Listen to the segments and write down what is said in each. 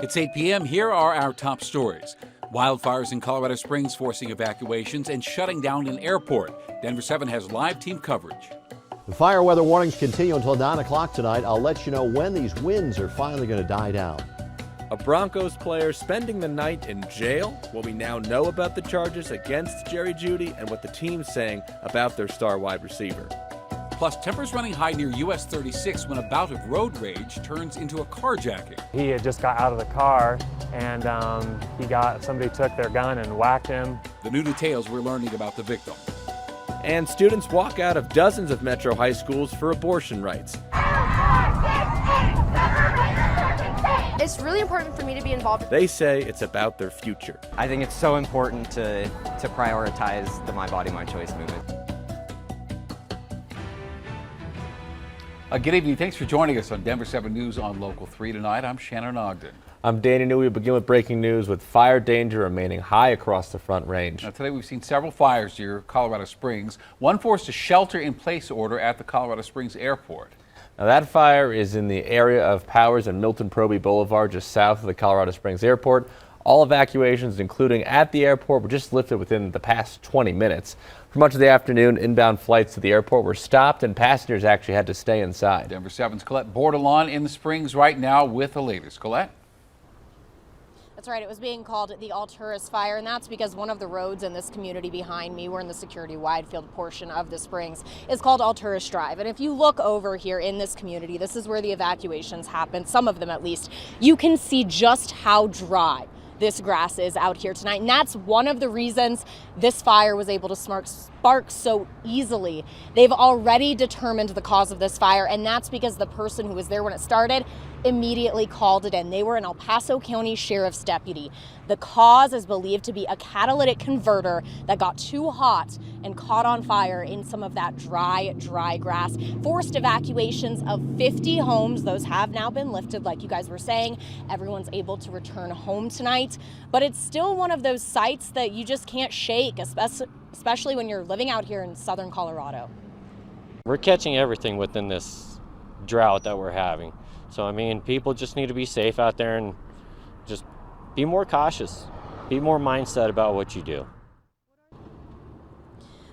It's 8 p.m. Here are our top stories. Wildfires in Colorado Springs forcing evacuations and shutting down an airport. Denver 7 has live team coverage. The fire weather warnings continue until 9 o'clock tonight. I'll let you know when these winds are finally going to die down. A Broncos player spending the night in jail? What we now know about the charges against JEUDY and what the team's saying about their star wide receiver. Plus, tempers running high near US 36 when a bout of road rage turns into a carjacking. He had just got out of the car and somebody took their gun and whacked him. The new details we're learning about the victim. And students walk out of dozens of metro high schools for abortion rights. It's really important for me to be involved. They say it's about their future. I think it's so important to prioritize the My Body, My Choice movement. Good evening. Thanks for joining us on Denver 7 News on Local 3 tonight. I'm Shannon Ogden. I'm Danny New. We begin with breaking news with fire danger remaining high across the Front Range. Now, today we've seen several fires near Colorado Springs. One forced a shelter-in-place order at the Colorado Springs airport. Now, that fire is in the area of Powers and Milton Proby Boulevard, just south of the Colorado Springs airport. All evacuations, including at the airport, were just lifted within the past 20 minutes. For much of the afternoon, inbound flights to the airport were stopped and passengers actually had to stay inside. Denver 7's Colette Bordelon in the Springs right now with the latest. Colette? That's right. It was being called the Alturas fire, and that's because one of the roads in this community behind me, we're in the security wide field portion of the Springs, is called Alturas Drive. And if you look over here in this community, this is where the evacuations happen, some of them at least. You can see just how dry this grass is out here tonight. And that's one of the reasons this fire was able to spark so easily. They've already determined the cause of this fire, and that's because the person who was there when it started immediately called it in. They were an El Paso County Sheriff's deputy. The cause is believed to be a catalytic converter that got too hot and caught on fire in some of that dry grass. Forced evacuations of 50 homes. Those have now been lifted, like you guys were saying. Everyone's able to return home tonight, but it's still one of those sites that you just can't shake, especially when you're living out here in southern Colorado. We're catching everything within this drought that we're having. So, I mean, people just need to be safe out there and just be more cautious, be more mindset about what you do.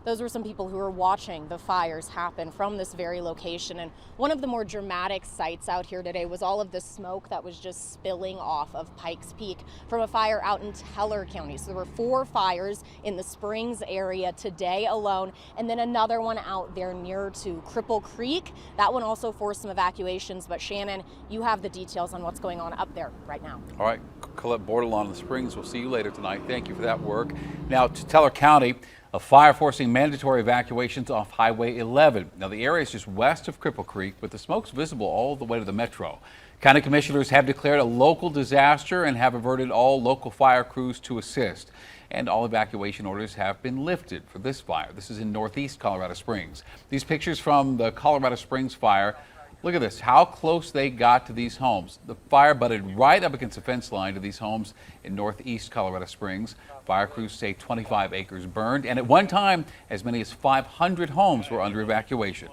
Those were some people who were watching the fires happen from this very location. And one of the more dramatic sights out here today was all of the smoke that was just spilling off of Pikes Peak from a fire out in Teller County. So there were 4 fires in the Springs area today alone, and then another one out there near to Cripple Creek. That one also forced some evacuations. But Shannon, you have the details on what's going on up there right now. All right, Colette Bordelon in the Springs. We'll see you later tonight. Thank you for that work. Now to Teller County. A fire forcing mandatory evacuations off Highway 11. Now, the area is just west of Cripple Creek, but the smoke's visible all the way to the metro. County commissioners have declared a local disaster and have averted all local fire crews to assist. And all evacuation orders have been lifted for this fire. This is in northeast Colorado Springs. These pictures from the Colorado Springs fire. Look at this, how close they got to these homes. The fire butted right up against the fence line to these homes in northeast Colorado Springs. Fire crews say 25 acres burned, and at one time, as many as 500 homes were under evacuation.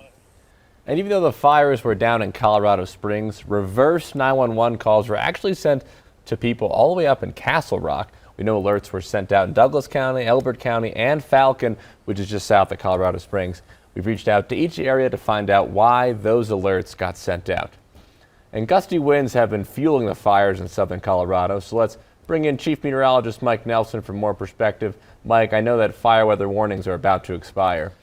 And even though the fires were down in Colorado Springs, reverse 911 calls were actually sent to people all the way up in Castle Rock. We know alerts were sent out in Douglas County, Elbert County, and Falcon, which is just south of Colorado Springs. We've reached out to each area to find out why those alerts got sent out. And gusty winds have been fueling the fires in southern Colorado, so let's bring in Chief Meteorologist Mike Nelson for more perspective. Mike, I know that fire weather warnings are about to expire.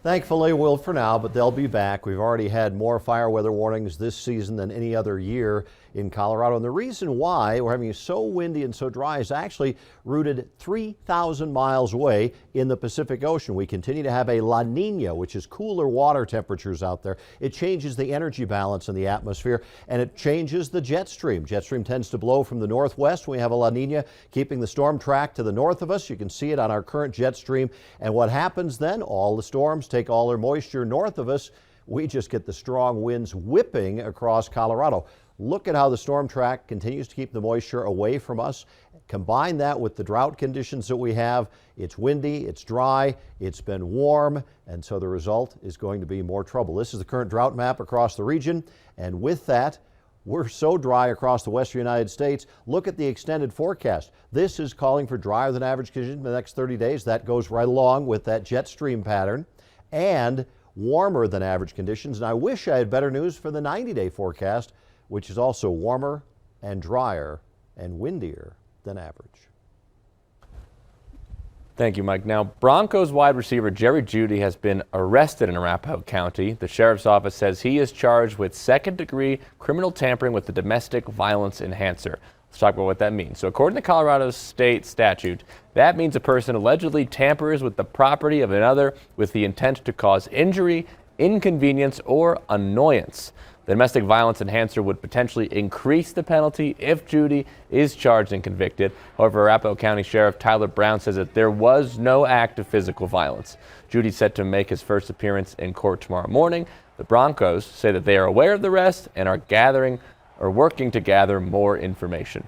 Thankfully, will for now, but they'll be back. We've already had more fire weather warnings this season than any other year in Colorado. And the reason why we're having it so windy and so dry is actually rooted 3,000 miles away in the Pacific Ocean. We continue to have a La Nina, which is cooler water temperatures out there. It changes the energy balance in the atmosphere, and it changes the jet stream. Jet stream tends to blow from the northwest. We have a La Nina keeping the storm track to the north of us. You can see it on our current jet stream. And what happens then? All the storms take all their moisture north of us. We just get the strong winds whipping across Colorado. Look at how the storm track continues to keep the moisture away from us. Combine that with the drought conditions that we have. It's windy, it's dry, it's been warm, and so the result is going to be more trouble. This is the current drought map across the region, and with that, We're so dry across the western United States. Look at the extended forecast. This is calling for drier than average conditions in the next 30 days. That goes right along with that jet stream pattern, and warmer than average conditions. And I wish I had better news for the 90-day forecast, which is also warmer and drier and windier than average. Thank you, Mike. Now, Broncos wide receiver Jerry Jeudy has been arrested in Arapahoe County. The sheriff's office says he is charged with second-degree criminal tampering with the domestic violence enhancer. Let's talk about what that means. So according to Colorado state statute, that means a person allegedly tampers with the property of another with the intent to cause injury, inconvenience, or annoyance. The domestic violence enhancer would potentially increase the penalty if Jeudy is charged and convicted. However, Arapahoe County Sheriff Tyler Brown says that there was no act of physical violence. Jeudy's set to make his first appearance in court tomorrow morning. The Broncos say that they are aware of the arrest and are working to gather more information.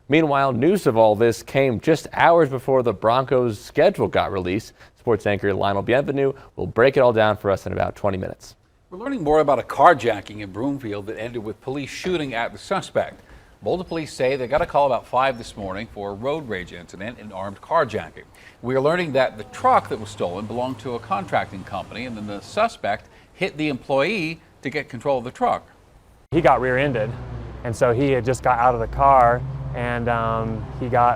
Meanwhile, news of all this came just hours before the Broncos' schedule got released. Sports anchor Lionel Bienvenu will break it all down for us in about 20 minutes. We're learning more about a carjacking in Broomfield that ended with police shooting at the suspect. Boulder police say they got a call about 5 this morning for a road rage incident and armed carjacking. We are learning that the truck that was stolen belonged to a contracting company, and then the suspect hit the employee to get control of the truck. He got rear-ended, and so he had just got out of the car, and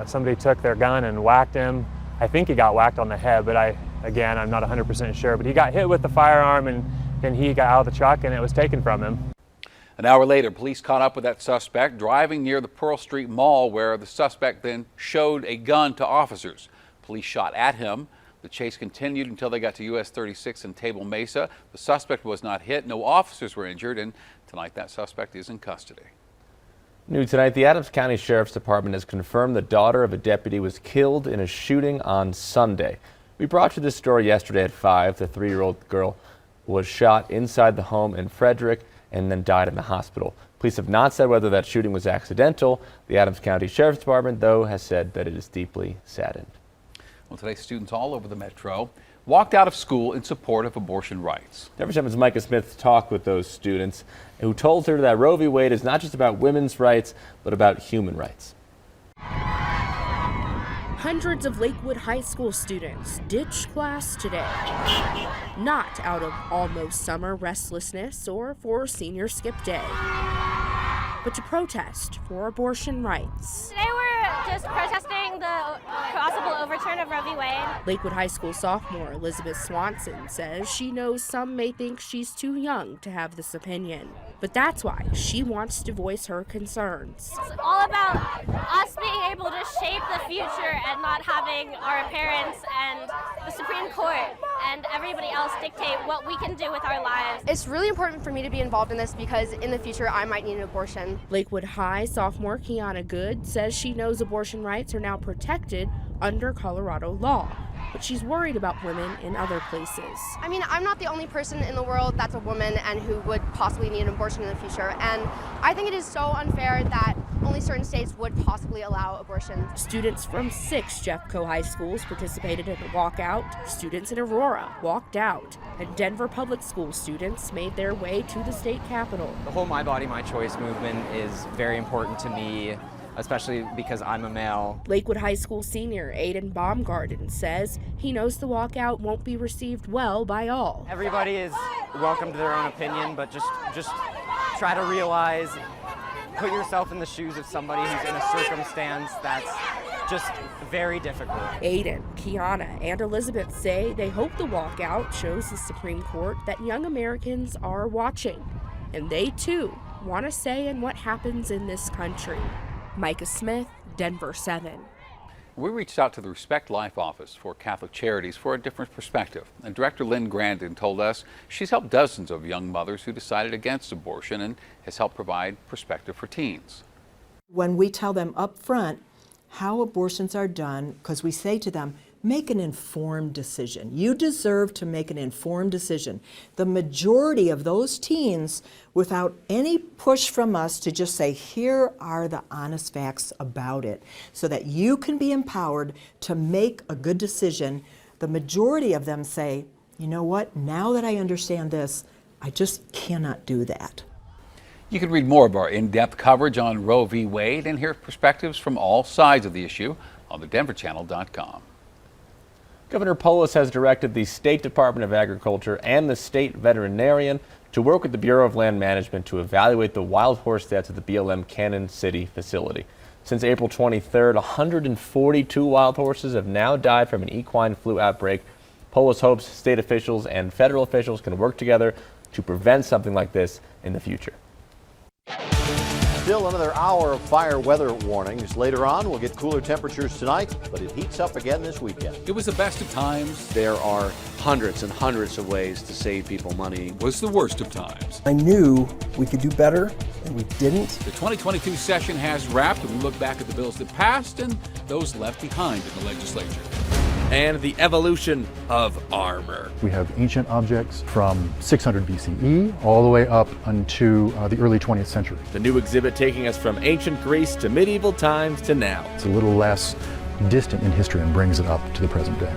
somebody took their gun and whacked him. I think he got whacked on the head, but I'm not 100% sure. But he got hit with the firearm, and then he got out of the truck and it was taken from him. An hour later, police caught up with that suspect driving near the Pearl Street Mall, where the suspect then showed a gun to officers. Police shot at him. The chase continued until they got to US 36 in Table Mesa. The suspect was not hit. No officers were injured, and tonight that suspect is in custody. New tonight, the Adams County Sheriff's Department has confirmed the daughter of a deputy was killed in a shooting on Sunday. We brought you this story yesterday at 5. The 3-year-old girl was shot inside the home in Frederick and then died in the hospital. Police have not said whether that shooting was accidental. The Adams County Sheriff's Department, though, has said that it is deeply saddened. Well, today, students all over the metro walked out of school in support of abortion rights. Never Micah Micah Smith talked with those students who told her that Roe v. Wade is not just about women's rights, but about human rights. Hundreds of Lakewood High School students ditched class today. Not out of almost summer restlessness or for senior skip day, but to protest for abortion rights. Today we're just protesting the possible overturn of Roe v. Wade. Lakewood High School sophomore Elizabeth Swanson says she knows some may think she's too young to have this opinion, but that's why she wants to voice her concerns. It's all about us being able to shape the future and not having our parents and the Supreme Court and everybody else dictate what we can do with our lives. It's really important for me to be involved in this because in the future I might need an abortion. Lakewood High sophomore Kiana Good says she knows abortion rights are now protected under Colorado law, but she's worried about women in other places. I mean, I'm not the only person in the world that's a woman and who would possibly need an abortion in the future, and I think it is so unfair that only certain states would possibly allow abortion. Students from 6 Jeffco high schools participated in the walkout. Students in Aurora walked out, and Denver Public School students made their way to the state capitol. The whole My Body, My Choice movement is very important to me, especially because I'm a male. Lakewood High School senior Aiden Baumgarten says he knows the walkout won't be received well by all. Everybody is welcome to their own opinion, but just try to realize, put yourself in the shoes of somebody who's in a circumstance that's just very difficult. Aiden, Kiana, and Elizabeth say they hope the walkout shows the Supreme Court that young Americans are watching, and they too want a say in what happens in this country. Micah Smith, Denver 7. We reached out to the Respect Life office for Catholic Charities for a different perspective. And Director Lynn Grandin told us she's helped dozens of young mothers who decided against abortion and has helped provide perspective for teens. When we tell them up front how abortions are done, because we say to them, make an informed decision. You deserve to make an informed decision. The majority of those teens, without any push from us to just say, here are the honest facts about it, so that you can be empowered to make a good decision, the majority of them say, you know what, now that I understand this, I just cannot do that. You can read more of our in-depth coverage on Roe v. Wade and hear perspectives from all sides of the issue on thedenverchannel.com. Governor Polis has directed the State Department of Agriculture and the state veterinarian to work with the Bureau of Land Management to evaluate the wild horse deaths at the BLM Cannon City facility. Since April 23rd, 142 wild horses have now died from an equine flu outbreak. Polis hopes state officials and federal officials can work together to prevent something like this in the future. Still another hour of fire weather warnings. Later on, we'll get cooler temperatures tonight, but it heats up again this weekend. It was the best of times. There are hundreds and hundreds of ways to save people money. It was the worst of times. I knew we could do better, and we didn't. The 2022 session has wrapped, and we look back at the bills that passed and those left behind in the legislature. And the evolution of armor. We have ancient objects from 600 BCE all the way up into the early 20th century. The new exhibit taking us from ancient Greece to medieval times to now. It's a little less distant in history and brings it up to the present day.